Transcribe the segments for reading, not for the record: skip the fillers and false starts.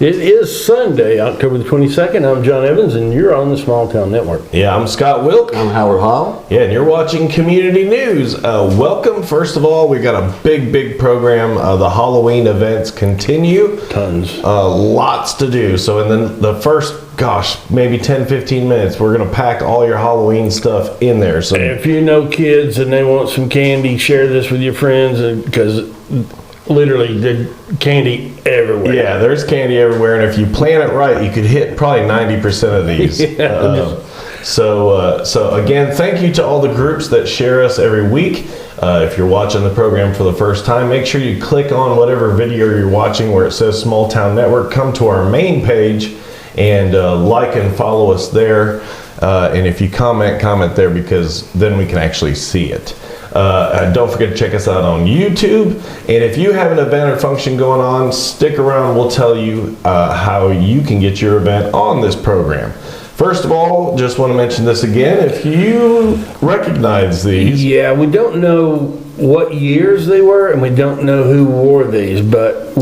It is Sunday, October the 22nd. I'm John Evans, and you're on the Small Town Network. Yeah, I'm Scott Wilk. I'm Howard Hall. Yeah, and you're watching Community News. Welcome. First of all, we got a big program. The Halloween events continue. Tons. Lots to do. So in the first, maybe 10, 15 minutes, we're going to pack all your Halloween stuff in there. So If you know kids and they want some candy, share this with your friends, because literally the candy everywhere. yeah, there's candy everywhere, and if you plan it right, you could hit probably 90% of these. So again, thank you to all the groups that share us every week. If you're watching the program for the first time, make sure you click on whatever video you're watching where it says Small Town Network. Come to our main page and like and follow us there. And if you comment there, because then we can actually see it. Don't forget to check us out on YouTube. And if you have an event or function going on, stick around. We'll tell you how you can get your event on this program. First of all, just want to mention this again. If you recognize these. Yeah, we don't know what years they were, and we don't know who wore these, but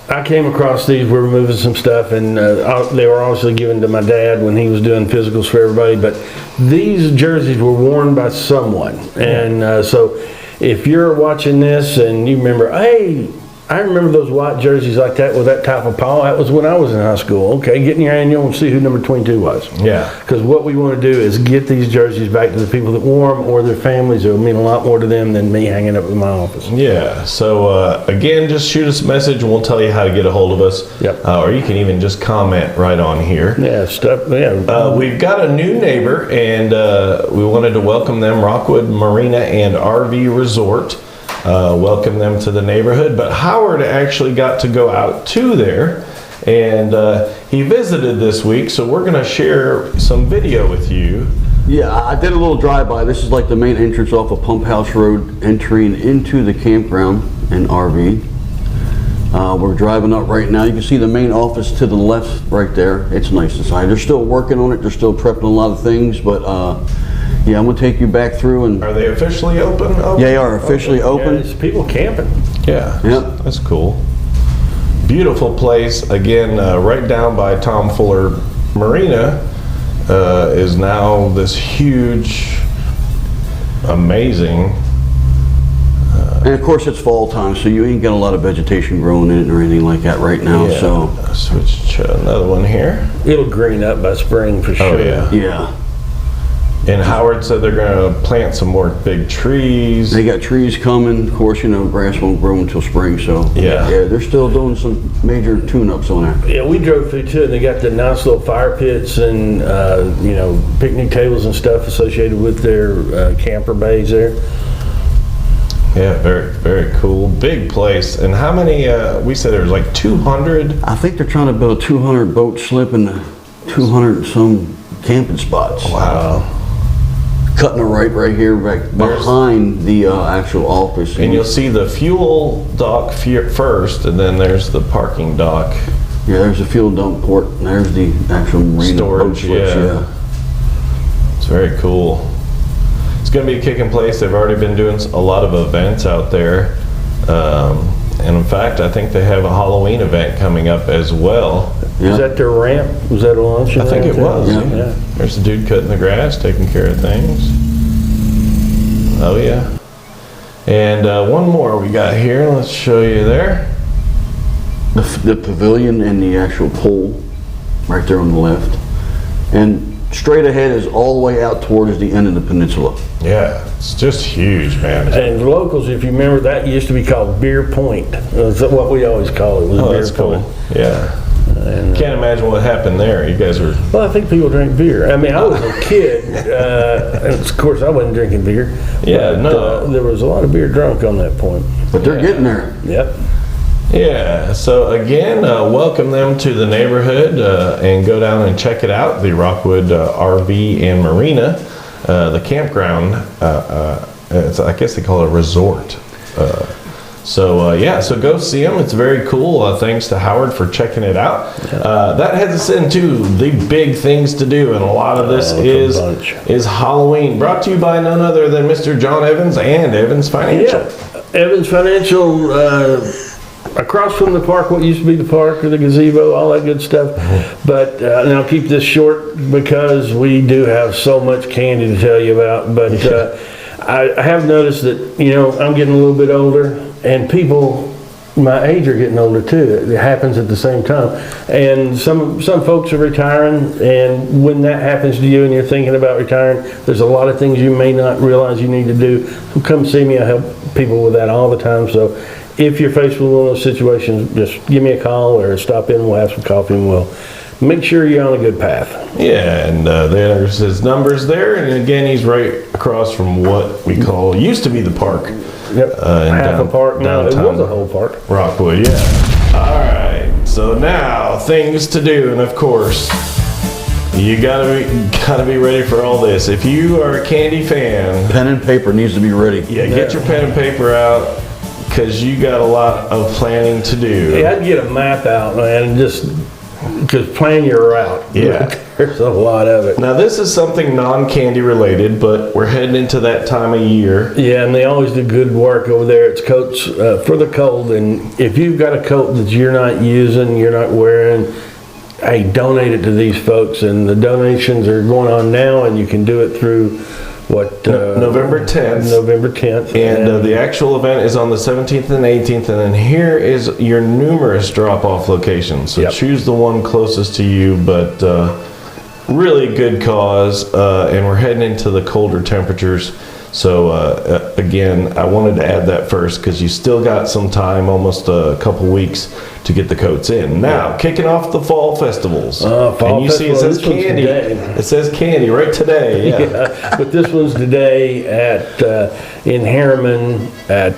I came across these. We're moving some stuff, and they were obviously given to my dad when he was doing physicals for everybody. But these jerseys were worn by someone, and so if you're watching this and you remember, hey, I remember those white jerseys like that with that type of paw. That was when I was in high school. Okay, get in your annual and see who number 22 was. Yeah. Because what we want to do is get these jerseys back to the people that wore them or their families. It will mean a lot more to them than me hanging up in my office. Yeah. So again, just shoot us a message and we'll tell you how to get a hold of us. Yep. Or you can even just comment right on here. Yeah, stuff. Yeah. We've got a new neighbor, and we wanted to welcome them, Rockwood Marina and RV Resort. Welcome them to the neighborhood. But Howard actually got to go out to there, and he visited this week, so we're going to share some video with you. Yeah, I did a little drive-by. This is like the main entrance off of Pump House Road, entering into the campground and RV. We're driving up right now. You can see the main office to the left right there. It's nice inside. They're still working on it. They're still prepping a lot of things, but yeah, I'm going to take you back through. And Are they officially open? yeah, they are officially open. There's people camping. Yeah. Yep. That's cool. Beautiful place. Again, right down by Tom Fuller Marina is now this huge, amazing. And of course, it's fall time, so you ain't got a lot of vegetation growing in it or anything like that right now. Yeah. So Switch to another one here. It'll green up by spring for sure. Oh, yeah. yeah, And Howard said they're going to plant some more big trees. they got trees coming. Of course, you know, grass won't grow until spring. So Yeah. they're still doing some major tune-ups on there. Yeah, we drove through too, and they got the nice little fire pits and picnic tables and stuff associated with their camper bays there. Yeah, very cool. Big place. And how many, we said there was like 200? I think they're trying to build a 200 boat slip and 200 and some camping spots. Wow. Cutting it right here, right behind the actual office. And you'll see the fuel dock first, and then there's the parking dock. Yeah, there's the fuel dump port, and there's the actual marina boat Storage, slips. yeah. It's very cool. It's going to be kicking place. They've already been doing a lot of events out there. And in fact, I think they have a Halloween event coming up as well. Yeah. Is that their ramp? Was that a launch? I think it was. Yeah. There's the dude cutting the grass, taking care of things. Oh, yeah. And one more we got here. Let's show you there. The pavilion and the actual pole right there on the left. And straight ahead is all the way out towards the end of the peninsula. Yeah, it's just huge, man. And the locals, if you remember, that used to be called Beer Point. That's what we always call it. Was Oh, Beer that's cool. Point. Yeah. And, Can't imagine what happened there. You guys were... well, I think people drink beer. I mean, I was a kid, and of course I wasn't drinking beer. Yeah, but, no. there was a lot of beer drunk on that point. But they're getting there. Yep. Yeah, so again, welcome them to the neighborhood and go down and check it out, the Rockwood RV and Marina, the campground. I guess they call it a resort. So go see them. It's very cool. Thanks to Howard for checking it out. That heads us into the big things to do, and a lot of this is Halloween. Brought to you by none other than Mr. John Evans and Evans Financial. Yeah, Evans Financial across from the park, what used to be the park or the gazebo, all that good stuff. But, and I'll keep this short because we do have so much candy to tell you about. But I have noticed that, I'm getting a little bit older, and people my age are getting older too. It happens at the same time. And some folks are retiring, and when that happens to you and you're thinking about retiring, there's a lot of things you may not realize you need to do. So come see me. I help people with that all the time. So if you're faced with one of those situations, just give me a call or stop in. We'll have some coffee and we'll make sure you're on a good path. Yeah, and there's his numbers there. And again, he's right across from what we call, used to be the park. Yep, half a park. No, it was a whole park. Rockwood, yeah. All right, so now things to do, and of course, you gotta be ready for all this. If you are a candy fan, Pen and paper needs to be ready. yeah, get your pen and paper out because you got a lot of planning to do. Yeah, I'd get a map out, man, and just plan your route. Yeah. There's a lot of it. Now this is something non-candy related, but we're heading into that time of year. Yeah, and they always do good work over there. It's coats for the cold, and if you've got a coat that you're not using, you're not wearing, hey, donate it to these folks. And the donations are going on now, and you can do it through November 10th. November 10th. And the actual event is on the 17th and 18th, and then here is your numerous drop-off locations. So Yep. choose the one closest to you, but really good cause, and we're heading into the colder temperatures. So again, I wanted to add that first because you still got some time, almost a couple weeks, to get the coats in. Now, kicking off the fall festivals. Fall and you see it festival, says this one's candy. today. It says candy right today. Yeah. Yeah, but this one's today at in Harriman at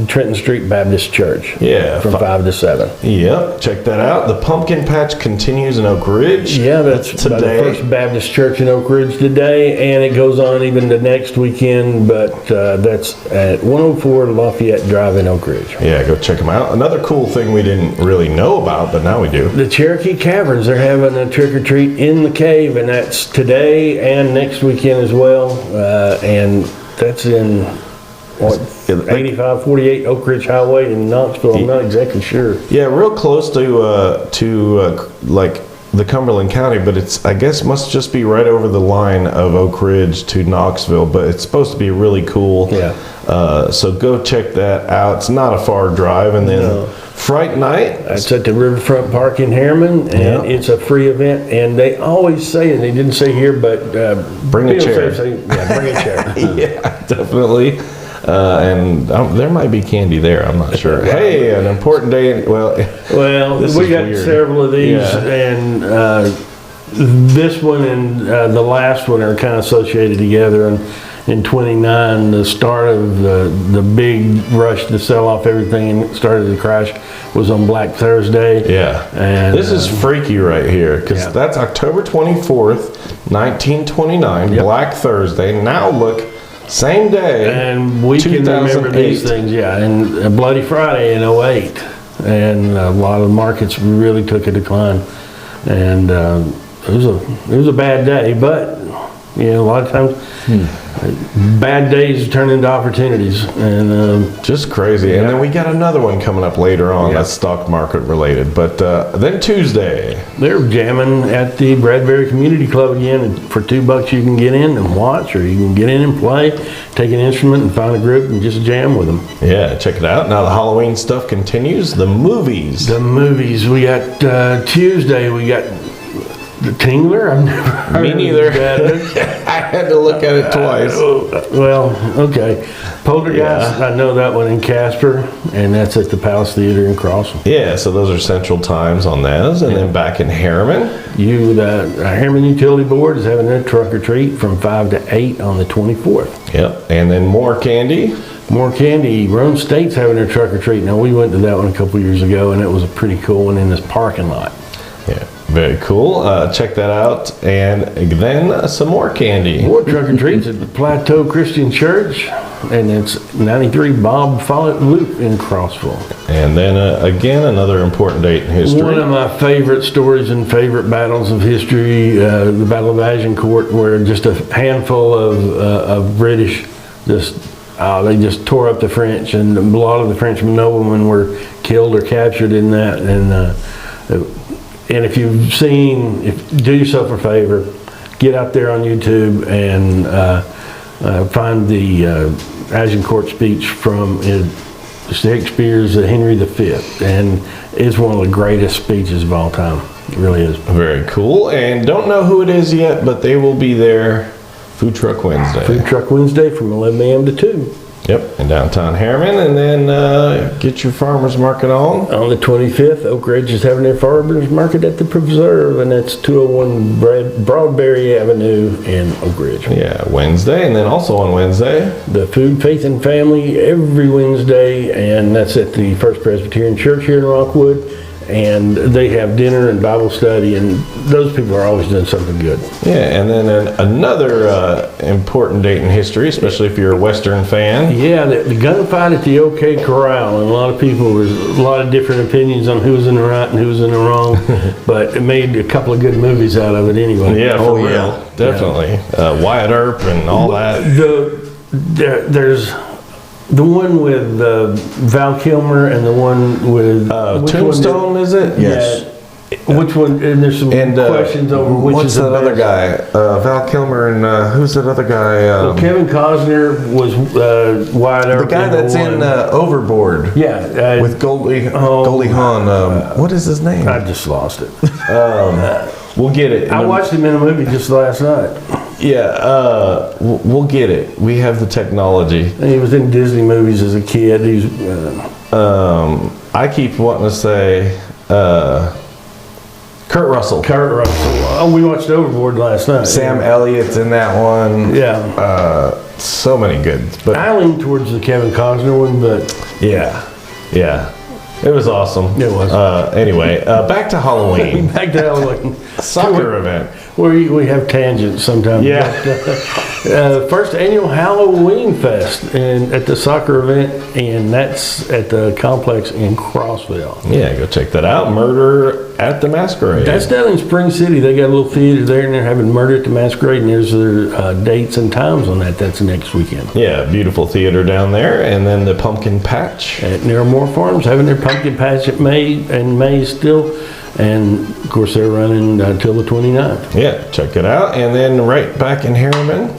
Trenton Street Baptist Church. Yeah, from 5 to 7. Yep, check that out. The pumpkin patch continues in Oak Ridge. Yeah, that's by the today. First Baptist Church in Oak Ridge today, and it goes on even the next weekend. But that's at 104 Lafayette Drive in Oak Ridge. Yeah, go check them out. Another cool thing we didn't really know about, but now we do. The Cherokee Caverns, they're having a trick or treat in the cave, and that's today and next weekend as well. And that's in what, 8548 Oak Ridge Highway in Knoxville. I'm not exactly sure. Yeah, real close to like the Cumberland County, but it's, I guess, must just be right over the line of Oak Ridge to Knoxville, but it's supposed to be really cool. Yeah. So go check that out. It's not a far drive. And then Fright Night. It's at the Riverfront Park in Harriman, and Yeah. it's a free event. And they always say, and they didn't say here, but Bring a people chair. say, yeah, bring a chair. Yeah, definitely. And there might be candy there. I'm not sure. Hey, an important day. Well, this we is got weird. several of these, Yeah. and this one and the last one are kind of associated together. And in 29, the start of the big rush to sell off everything and started to crash was on Black Thursday. Yeah. And this is freaky right here because yeah. that's October 24th, 1929, Yep. Black Thursday. Now look, same day. And we can remember these 2008. things, yeah. And Bloody Friday in 08. And a lot of markets really took a decline. And it was a bad day, but a lot of times bad days turn into opportunities. And Just crazy. And then we got another one coming up later on that's stock market related. But then Tuesday. they're jamming at the Bradbury Community Club again. And for $2 you can get in and watch, or you can get in and play, take an instrument and find a group and just jam with them. Yeah, check it out. Now the Halloween stuff continues. The movies. The movies, we got Tuesday, we got The Tingler. I've never heard Me neither. of that. I had to look at it twice. Well, okay. Poltergeist, I know that one in Casper, and that's at the Palace Theater in Crossville. Yeah, so those are central times on those. And then back in Harriman. The Harriman Utility Board is having a truck or treat from 5 to 8 on the 24th. Yep. And then more candy. More candy. Rome State's having their truck or treat. Now, we went to that one a couple years ago, and it was a pretty cool one in this parking lot. Yeah, very cool. Check that out. And then some more candy. More truck or treats at the Plateau Christian Church, and it's 93 Bob Follett Loop in Crossville. And then again, another important date in history. One of my favorite stories and favorite battles of history, the Battle of Agincourt, where just a handful of British just They just tore up the French, and a lot of the French noblemen were killed or captured in that. And if you've seen, do yourself a favor, get out there on YouTube and find the Agincourt speech from Shakespeare's Henry V, and it's one of the greatest speeches of all time. It really is. Very cool. And don't know who it is yet, but they will be there Food Truck Wednesday. Food Truck Wednesday from 11 a.m. to 2. Yep, in downtown Harriman. And then get your farmer's market on. On the 25th, Oak Ridge is having their farmers market at the Preserve, and that's 201 Broadberry Avenue in Oak Ridge. Yeah, Wednesday. And then also on Wednesday, The Food, Faith, and Family every Wednesday, and that's at the First Presbyterian Church here in Rockwood. And they have dinner and Bible study, and those people are always doing something good. yeah, and then another important date in history, especially if you're a Western fan. Yeah, the gunfight at the OK Corral, and a lot of people, there's a lot of different opinions on who was in the right and who was in the wrong, but it made a couple of good movies out of it anyway. Yeah, for real. Definitely. Wyatt Earp and all that. There's the one with Val Kilmer and the one with Tombstone, is it? Yes. Yeah, which one? And there's some questions over which what's is the that other best. guy? Val Kilmer and who's that other guy? Well, Kevin Costner was Wyatt Earp. the guy that's in Overboard. Yeah, With Goldie Hawn. What is his name? I just lost it. We'll get it. I watched him in a movie just last night. Yeah, we'll get it. We have the technology. And he was in Disney movies as a kid. He's I keep wanting to say Kurt Russell. Kurt Russell. Oh, we watched Overboard last night. Sam Elliott's in that one. Yeah. So many good. But I lean towards the Kevin Costner one, but yeah. It was awesome. It was. Anyway, back to Halloween. back to Halloween. Soccer event. We have tangents sometimes. Yeah. But, first annual Halloween Fest at the soccer event, and that's at the complex in Crossville. Yeah, go check that out. Murder at the Masquerade. That's down in Spring City. They got a little theater there, and they're having Murder at the Masquerade, and there's their dates and times on that. That's next weekend. Yeah, beautiful theater down there. And then the Pumpkin Patch. At Narramore Farms, having their pumpkin patch in May still, and of course they're running until the 29th. Yeah, check it out. And then right back in Harriman.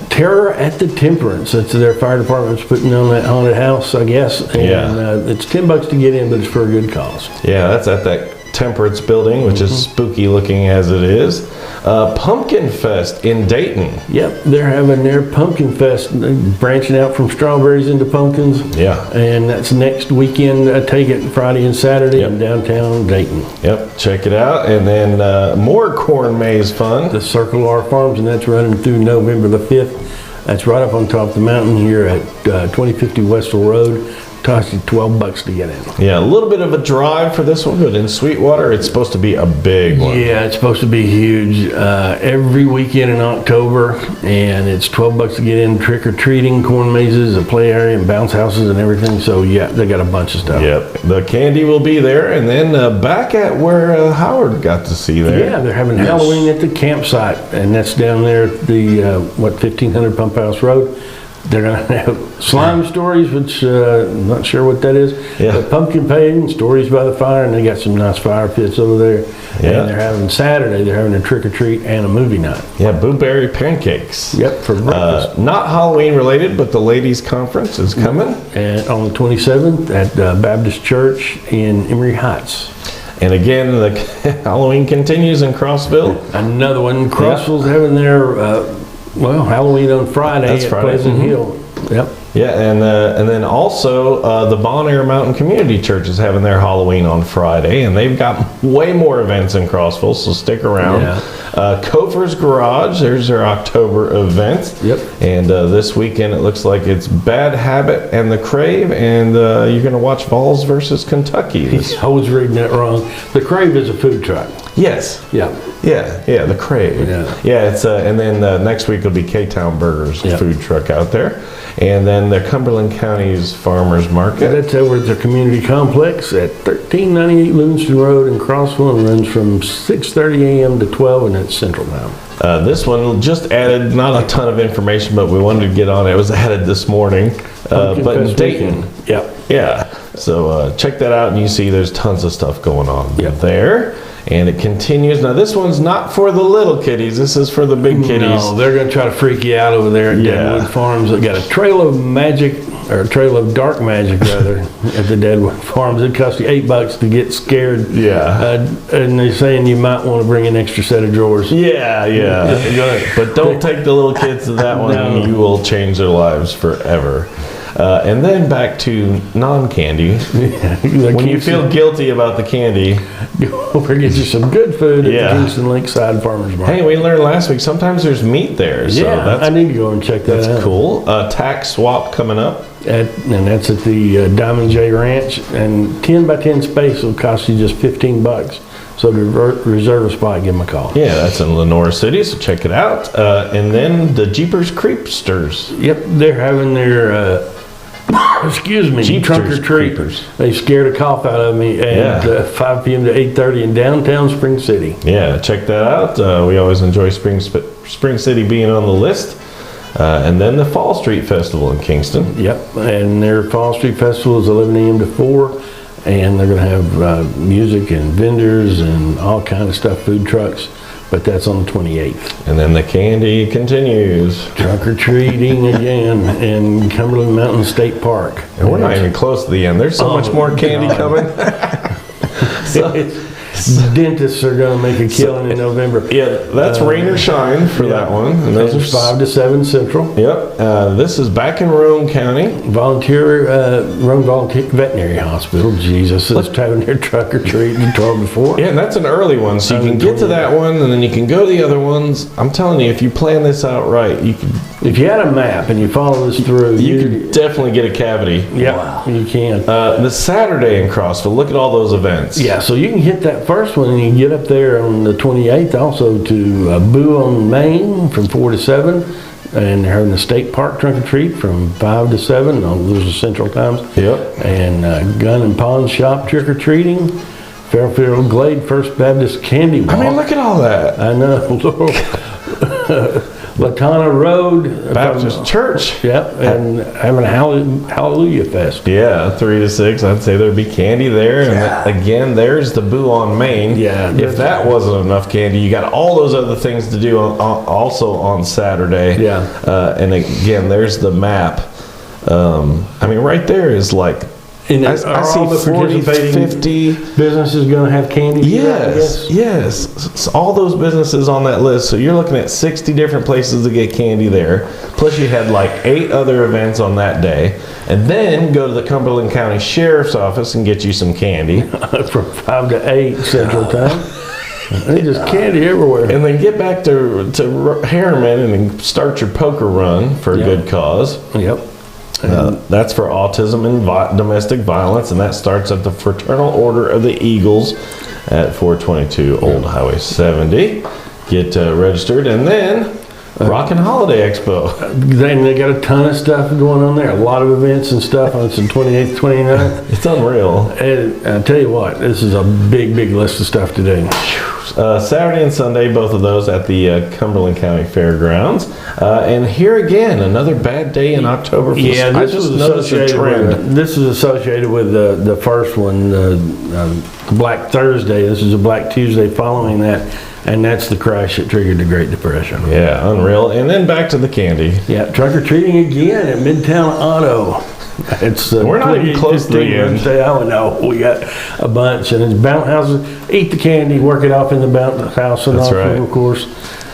Terror at the Temperance. That's their fire department's putting on that haunted house, I guess. And it's $10 to get in, but it's for a good cause. Yeah, that's at that Temperance building, which is spooky looking as it is. Pumpkin Fest in Dayton. Yep, they're having their Pumpkin Fest, branching out from strawberries into pumpkins. Yeah. And that's next weekend. I take it Friday and Saturday in downtown Dayton. Yep, check it out. And then more corn maze fun. The Circle R Farms, and that's running through November the 5th. That's right up on top of the mountain here at 2050 Westville Road. Costs you $12 to get in. Yeah, a little bit of a drive for this one, but in Sweetwater, it's supposed to be a big one. Yeah, it's supposed to be huge. Every weekend in October, and it's $12 to get in. Trick or treating, corn mazes, a play area, and bounce houses, and everything. So yeah, they got a bunch of stuff. Yep, the candy will be there, and then back at where Howard got to see there. Yeah, they're having Halloween at the campsite, and that's down there at the 1500 Pump House Road. They're going to have slime stories, which I'm not sure what that is. Yeah. But pumpkin painting, stories by the fire, and they got some nice fire pits over there. Yeah. And they're having Saturday, they're having a trick or treat and a movie night. Yeah, blueberry pancakes. Yep, for breakfast. Not Halloween related, but the ladies' conference is coming. And on the 27th at Baptist Church in Emory Heights. And again, the Halloween continues in Crossville. Another one, Crossville's having their Halloween on Friday That's at Friday. Pleasant Hill. Yep. Yeah, and then also the Bon Air Mountain Community Church is having their Halloween on Friday, and they've got way more events in Crossville, so stick around. Yeah. Kofer's Garage, there's their October event. Yep. And this weekend it looks like it's Bad Habit and The Crave, and you're going to watch Vols versus Kentucky. I was reading that wrong. The Crave is a food truck. Yes. Yeah. Yeah, The Crave. Yeah. It's and then next week will be K-Town Burgers Yeah. food truck out there. And then the Cumberland County's Farmers Market. That's over at the community complex at 1398 Livingston Road in Crossville, and runs from 6:30 a.m. to 12, and that's Central Time. This one just added not a ton of information, but we wanted to get on it. It was added this morning. But in Fest Dayton. weekend. Yep. Yeah. So check that out, and you see there's tons of stuff going on there. And it continues. Now, this one's not for the little kitties. This is for the big kitties. No, they're going to try to freak you out over there at Deadwood Farms. They got a trail of magic, or a trail of dark magic, rather, at the Deadwood Farms. It costs you $8 to get scared. Yeah. And they're saying you might want to bring an extra set of drawers. Yeah. But don't take the little kids to that one. No. You will change their lives forever. And then back to non-candy. When you feel guilty about the candy, go over and get you some good food at Yeah. the Kingston Lakeside Farmers Market. hey, we learned last week sometimes there's meat there. So Yeah, that's I need to go and check that out. That's cool. Tax swap coming up. And that's at the Diamond J Ranch, and 10 by 10 space will cost you just $15. So to reserve a spot, give them a call. Yeah, that's in Lenore City, so check it out. And then the Jeepers Creepsters. Yep, they're having their, excuse me, Jeepsters trunk or treat. Creepers. They scared a cough out of me at 5 p.m. to 8:30 in downtown Spring City. Yeah, check that out. We always enjoy Spring City being on the list. And then the Fall Street Festival in Kingston. Yep, and their Fall Street Festival is 11 a.m. to 4, and they're going to have music and vendors and all kind of stuff, food trucks, but that's on the 28th. And then the candy continues. Trunk or treating again in Cumberland Mountain State Park. And we're not even close to the end. There's so much more candy coming. Dentists are going to make a killing in November. Yeah, that's rain or shine for that one. And those Those are 5 to 7 Central. Yep. This is back in Roane County. Rome Volunteer Veterinary Hospital. Jesus is having their trunk or treat in 12 to 4. Yeah, and that's an early one, so you can get to that one, and then you can go to the other ones. I'm telling you, if you plan this out right, you can. If you had a map and you follow this through, You could definitely get a cavity. Yeah, you can. The Saturday in Crossville, look at all those events. Yeah, so you can hit that first one and you can get up there on the 28th also to Boo on Main from 4 to 7. And they're having the State Park Trunk or Treat from 5 to 7. Those are central times. Yep. And Gun and Pawn Shop Trick or Treating. Fairfield Glade First Baptist Candy Walk. I mean, look at all that. I know. Latana Road Baptist Church. Yep, and having a Hallelujah Fest. Yeah, 3 to 6. I'd say there'd be candy there. And again, there's the Boo on Main. Yeah. If that wasn't enough candy, you got all those other things to do also on Saturday. Yeah. And again, there's the map. I mean, right there is like, And I are see all the 40, participating 50. businesses going to have candy? Yes. So all those businesses on that list. So you're looking at 60 different places to get candy there. Plus you had like 8 other events on that day. And then go to the Cumberland County Sheriff's Office and get you some candy. From 5 to 8 Central Time. There's just candy everywhere. And then get back to Harriman and then start your poker run for a good cause. Yep. That's for autism and domestic violence, and that starts at the Fraternal Order of the Eagles at 422 Old Highway 70. Get registered, and then Rockin' Holiday Expo. Then they got a ton of stuff going on there. A lot of events and stuff on the 28th, 29th. It's unreal. And I tell you what, this is a big, big list of stuff today. Saturday and Sunday, both of those at the Cumberland County Fairgrounds. And here again, another bad day in October. Yeah, I just noticed a trend. This is associated with the first one, Black Thursday. This is a Black Tuesday following that, and that's the crash that triggered the Great Depression. Yeah, unreal. And then back to the candy. Yeah, trunk or treating again at Midtown Auto. It's We're not even close to the end. Oh no, we got a bunch, and it's bounce houses. Eat the candy, work it off in the bounce house, and That's off, right. of course.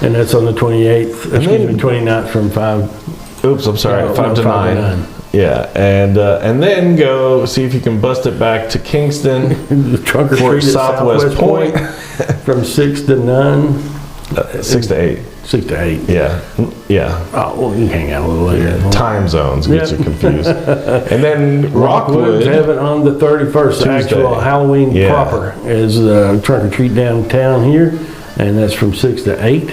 And that's on the 28th. then- Excuse me, 29th from 5. Oops, I'm sorry, No, 5 to 5 to 9. 9. Yeah, and then go see if you can bust it back to Kingston. The trunk or For treat at Southwest Point from 6 to 9. 6 to 8. 6 to 8. Yeah, yeah. Oh, well, you can hang out a little later. Time zones get Yeah. you confused. And then Rockwood's Rockwood. having on the 31st, the Tuesday. actual Halloween Yeah. proper is trunk or treat downtown here, and that's from 6 to 8.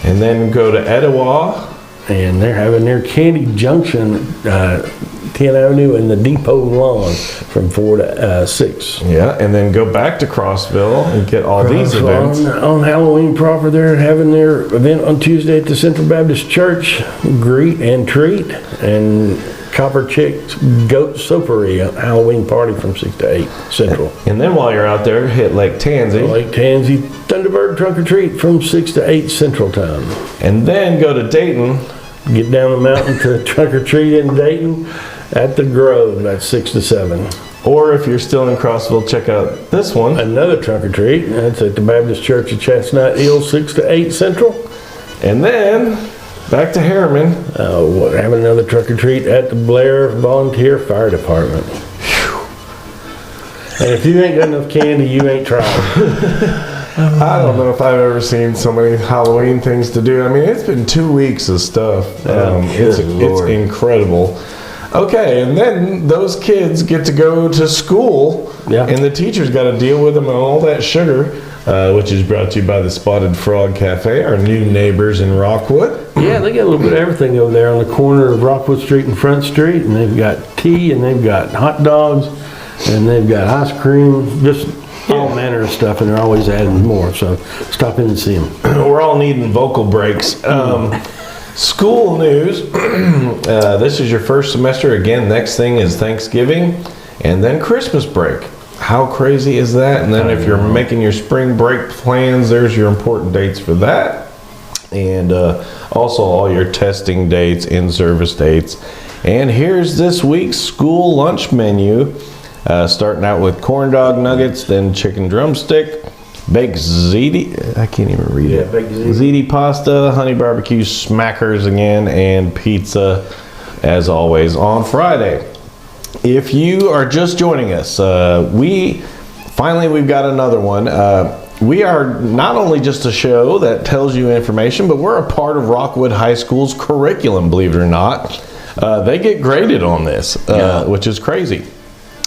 And then go to Etowah. and they're having their Candy Junction, 10th Avenue and the Depot lawn from 4 to 6. Yeah, and then go back to Crossville and get all these events. On Halloween proper, they're having their event on Tuesday at the Central Baptist Church, Greet and Treat, and Copper Chick's Goat Soapery Halloween party from 6 to 8 Central. And then while you're out there, hit Lake Tansy. Lake Tansy Thunderbird Trunk or Treat from 6 to 8 Central Time. And then go to Dayton. Get down the mountain to Trunk or Treat in Dayton at the Grove. That's 6 to 7. Or if you're still in Crossville, check out this one. Another Trunk or Treat. That's at the Baptist Church of Chestnut Hill, 6 to 8 Central. And then back to Harriman. We're having another Trunk or Treat at the Blair Volunteer Fire Department. And if you ain't got enough candy, you ain't trying. I don't know if I've ever seen so many Halloween things to do. I mean, it's been 2 weeks of stuff. It's incredible. Okay, and then those kids get to go to school, and the teachers got to deal with them and all that sugar, which is brought to you by the Spotted Frog Cafe, our new neighbors in Rockwood. Yeah, they got a little bit of everything over there on the corner of Rockwood Street and Front Street, and they've got tea, and they've got hot dogs, and they've got ice cream, just all manner of stuff, and they're always adding more, so stop in and see them. We're all needing vocal breaks. School news. This is your first semester. Again, next thing is Thanksgiving, and then Christmas break. How crazy is that? And then if you're making your spring break plans, there's your important dates for that. And also all your testing dates, in-service dates. And here's this week's school lunch menu. Starting out with corn dog nuggets, then chicken drumstick, baked ziti, I can't even read it. Baked ziti pasta, honey barbecue smackers again, and pizza as always on Friday. If you are just joining us, we've got another one. We are not only just a show that tells you information, but we're a part of Rockwood High School's curriculum, believe it or not. They get graded on this, which is crazy.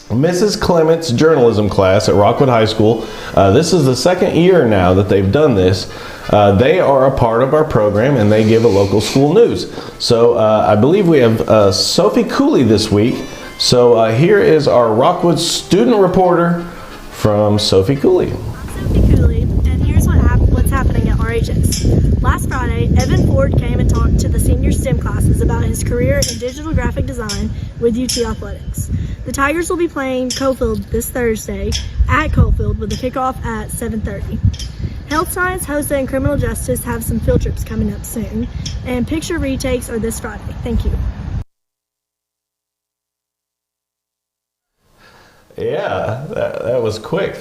Mrs. Clement's journalism class at Rockwood High School. This is the second year now that they've done this. They are a part of our program, and they give a local school news. So I believe we have Sophie Cooley this week. So here is our Rockwood student reporter from Sophie Cooley. Sophie Cooley, and here's what's happening at RHS. Last Friday, Evan Ford came and talked to the senior STEM classes about his career in digital graphic design with UT Athletics. The Tigers will be playing Coalfield this Thursday at Coalfield with a kickoff at 7:30. Health Science, HOSA, and Criminal Justice have some field trips coming up soon, and picture retakes are this Friday. Thank you. Yeah, that was quick.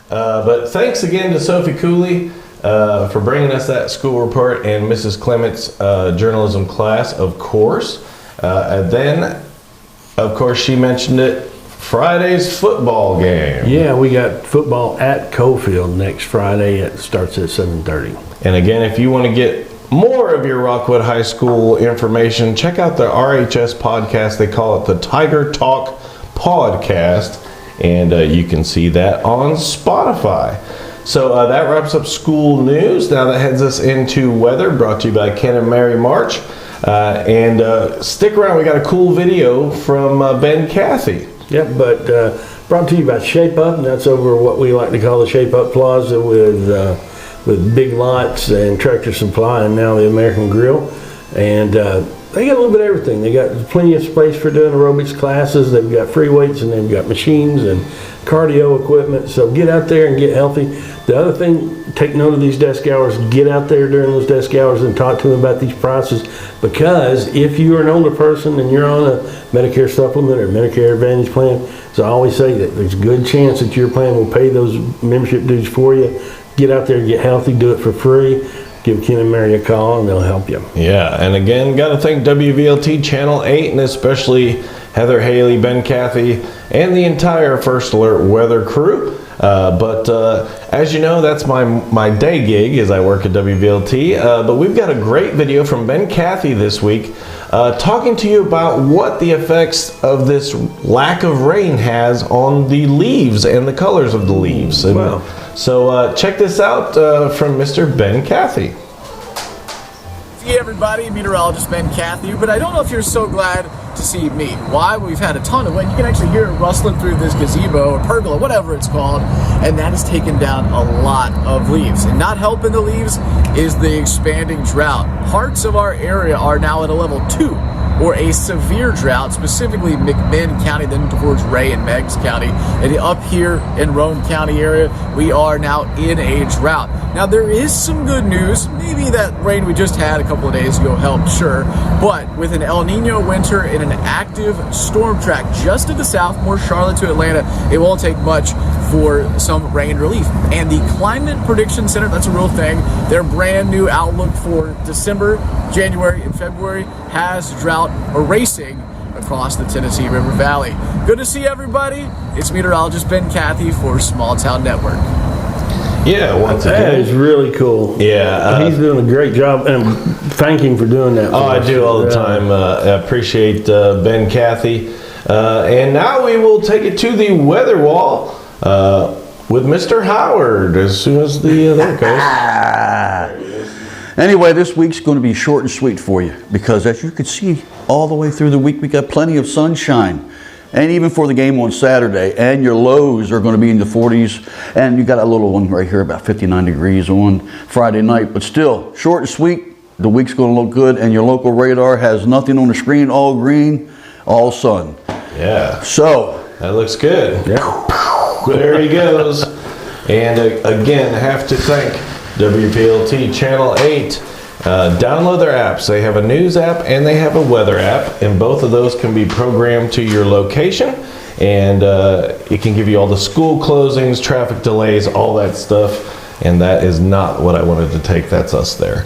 But thanks again to Sophie Cooley for bringing us that school report and Mrs. Clement's journalism class, of course. And then, of course, she mentioned it, Friday's football game. Yeah, we got football at Coalfield next Friday. It starts at 7:30. And again, if you want to get more of your Rockwood High School information, check out the RHS podcast. They call it the Tiger Talk Podcast. And you can see that on Spotify. So that wraps up school news. Now that heads us into weather, brought to you by Ken and Mary March. And stick around, we got a cool video from Ben Cathy. Yep, but brought to you by Shape Up, and that's over what we like to call the Shape Up Plaza with Big Lots and Tractor Supply and now the American Grill. And they got a little bit of everything. They got plenty of space for doing aerobics classes. They've got free weights, and they've got machines and cardio equipment. So get out there and get healthy. The other thing, take note of these desk hours. Get out there during those desk hours and talk to them about these prices. Because if you're an older person and you're on a Medicare supplement or Medicare Advantage plan, so I always say that there's a good chance that your plan will pay those membership dues for you. Get out there, get healthy, do it for free. Give Ken and Mary a call and they'll help you. Yeah, and again, got to thank WVLT Channel 8 and especially Heather Haley, Ben Cathy, and the entire First Alert weather crew. But as you know, that's my day gig as I work at WVLT. But we've got a great video from Ben Cathy this week talking to you about what the effects of this lack of rain has on the leaves and the colors of the leaves. And wow. So check this out from Mr. Ben Cathy. Yeah, everybody, meteorologist Ben Cathy, but I don't know if you're so glad to see me. Why? We've had a ton of wind. You can actually hear it rustling through this gazebo or pergola, whatever it's called, and that has taken down a lot of leaves. And not helping the leaves is the expanding drought. Parts of our area are now at a level 2, or a severe drought, specifically McMinn County, then towards Ray and Meigs County. And up here in Roane County area, we are now in a drought. Now, there is some good news. Maybe that rain we just had a couple of days ago helped, sure. But with an El Nino winter and an active storm track just to the south, more Charlotte to Atlanta, it won't take much for some rain relief. And the Climate Prediction Center, that's a real thing, their brand new outlook for December, January, and February has drought erasing across the Tennessee River Valley. Good to see everybody. It's meteorologist Ben Cathy for Small Town Network. Yeah, once That again. is really cool. Yeah, He's doing a great job, and thank him for doing that. Oh, I do all the time. I appreciate Ben Cathy. And now we will take it to the weather wall with Mr. Howard as soon as there it goes. Anyway, this week's going to be short and sweet for you because as you can see all the way through the week, we got plenty of sunshine. And even for the game on Saturday, and your lows are going to be in the 40s, and you got a little one right here about 59 degrees on Friday night. But still, short and sweet, the week's going to look good, and your local radar has nothing on the screen, all green, all sun. Yeah, So, that looks good. Yeah. There he goes. And again, have to thank WPLT Channel 8. Download their apps. They have a news app and they have a weather app, and both of those can be programmed to your location, and it can give you all the school closings, traffic delays, all that stuff. And that is not what I wanted to take. That's us there.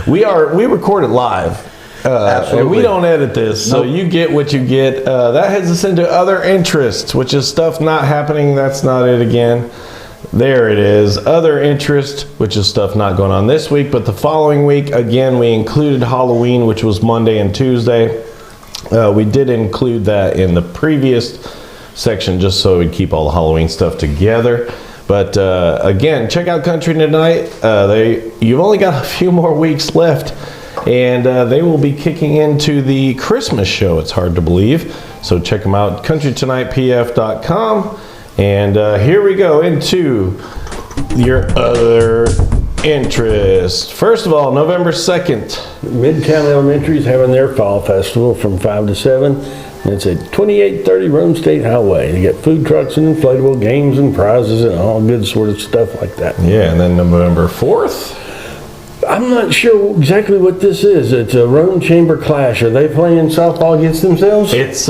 we record it live. And we don't edit this, so you get what you get. That heads us into other interests, which is stuff not happening. That's not it again. There it is. Other interest, which is stuff not going on this week, but the following week, again, we included Halloween, which was Monday and Tuesday. We did include that in the previous section just so we'd keep all the Halloween stuff together. But again, check out Country Tonight. You've only got a few more weeks left, and they will be kicking into the Christmas show. It's hard to believe. So check them out, countrytonightpf.com. And here we go into your other interest. First of all, November 2nd. Midtown Elementary is having their fall festival from 5 to 7. And it's at 2830 Rome State Highway. They get food trucks and inflatable games and prizes and all good sort of stuff like that. Yeah, and then November 4th. I'm not sure exactly what this is. It's a Rome Chamber Clash. Are they playing softball against themselves? It's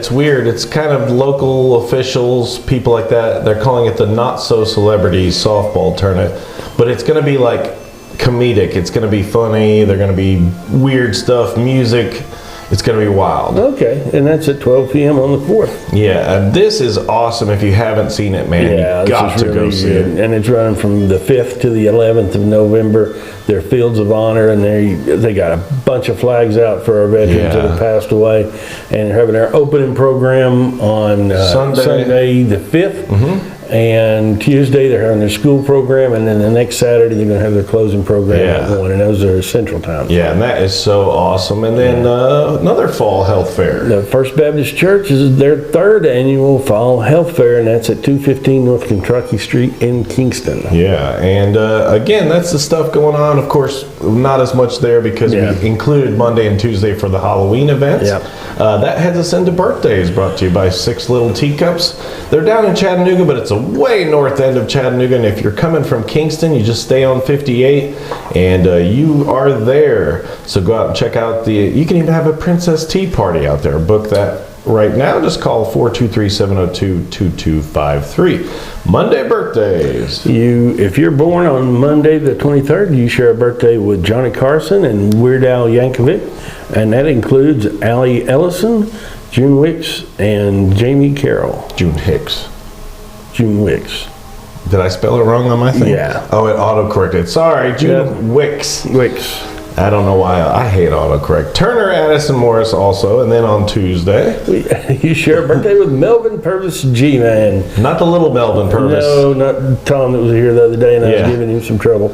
weird. It's kind of local officials, people like that. They're calling it the Not So Celebrities softball tournament. But it's going to be like comedic. It's going to be funny. They're going to be weird stuff, music. It's going to be wild. Okay, and that's at 12 p.m. on the 4th. Yeah, and this is awesome. If you haven't seen it, man, Yeah, you got this to is go really see good. it. And it's running from the 5th to the 11th of November. They're Fields of Honor, and they got a bunch of flags out for our veterans that have passed away. And they're having their opening program on Sunday the 5th. And Tuesday they're having their school program, and then the next Saturday they're going to have their closing program at 1, and those are Central Time. Yeah, and that is so awesome. And then another fall health fair. The First Baptist Church is their 3rd annual fall health fair, and that's at 215 North Kentucky Street in Kingston. Yeah, and again, that's the stuff going on. Of course, not as much there because we included Monday and Tuesday for the Halloween events. Yep. That heads us into birthdays, brought to you by Six Little Teacups. They're down in Chattanooga, but it's a way north end of Chattanooga, and if you're coming from Kingston, you just stay on 58 and you are there. So go out and check out you can even have a Princess Tea Party out there. Book that right now. Just call 423-702-2253. Monday birthdays. If you're born on Monday the 23rd, you share a birthday with Johnny Carson and Weird Al Yankovic, and that includes Allie Ellison, June Wicks, and Jamie Carroll. June Hicks. June Wicks. Did I spell it wrong on my thing? Yeah. Oh, it auto-corrected. Sorry, June Wicks. Wicks. I don't know why. I hate autocorrect. Turner, Addison Morris also. And then on Tuesday. You share a birthday with Melvin Purvis G-Man. Not the little Melvin Purvis. No, not Tom that was here the other day, and I was giving him some trouble.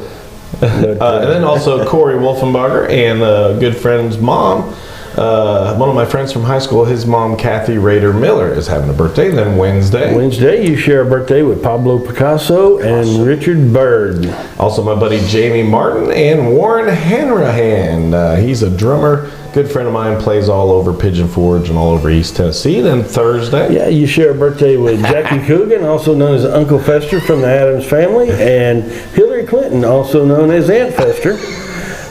But, And then also Corey Wolfenbarger and a good friend's mom. One of my friends from high school, his mom, Kathy Rader Miller, is having a birthday. Then Wednesday, you share a birthday with Pablo Picasso and Richard Byrd. also my buddy Jamie Martin and Warren Hanrahan. He's a drummer, good friend of mine, plays all over Pigeon Forge and all over East Tennessee. Then Thursday, Yeah, you share a birthday with Jackie Coogan, also known as Uncle Fester from the Addams Family, and Hillary Clinton, also known as Aunt Fester.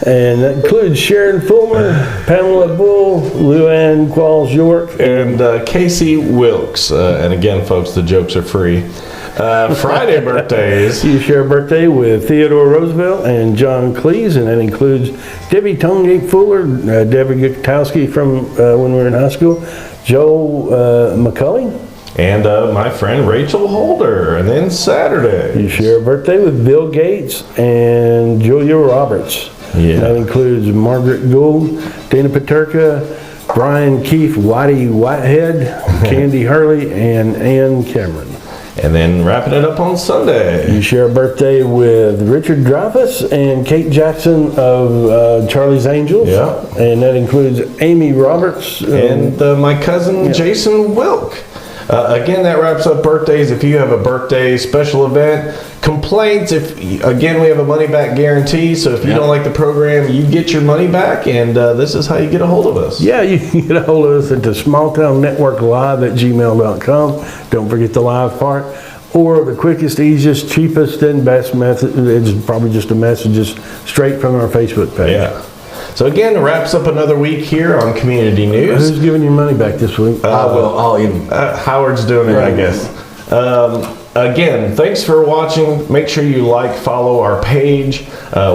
And that includes Sharon Fulmer, Pamela Bull, Luann Qualls York, and Casey Wilkes. And again, folks, the jokes are free. Friday birthdays. You share a birthday with Theodore Roosevelt and John Cleese, and that includes Debbie Tongate Fuller, Debbie Gutowski from when we were in high school, Joe McCulley. And my friend Rachel Holder. And then Saturday. You share a birthday with Bill Gates and Julia Roberts. Yeah. That includes Margaret Gould, Dana Paterka, Brian Keefe, Whitey Whitehead, Candy Hurley, and Ann Cameron. And then wrapping it up on Sunday. You share a birthday with Richard Dreyfuss and Kate Jackson of Charlie's Angels. Yeah. And that includes Amy Roberts. And my cousin Jason Wilk. Again, that wraps up birthdays. If you have a birthday special event, complaints, again, we have a money back guarantee. So if you don't like the program, you get your money back. And this is how you get a hold of us. Yeah, you can get a hold of us at the smalltownnetworklive@gmail.com. Don't forget the live part. Or the quickest, easiest, cheapest, and best method is probably just a message straight from our Facebook page. Yeah. So again, it wraps up another week here on Community News. Who's giving your money back this week? I'll even. Howard's doing it, I guess. Again, thanks for watching. Make sure you follow our page.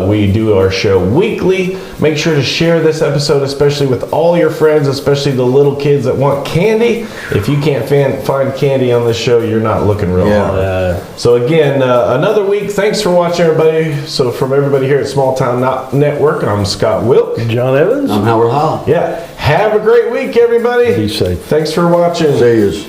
We do our show weekly. Make sure to share this episode, especially with all your friends, especially the little kids that want candy. If you can't find candy on this show, you're not looking real hard. So again, another week. Thanks for watching, everybody. So from everybody here at Small Town Network, I'm Scott Wilk. John Evans? I'm Howard Hall. Yeah. Have a great week, everybody. Be safe. Thanks for watching. See yous.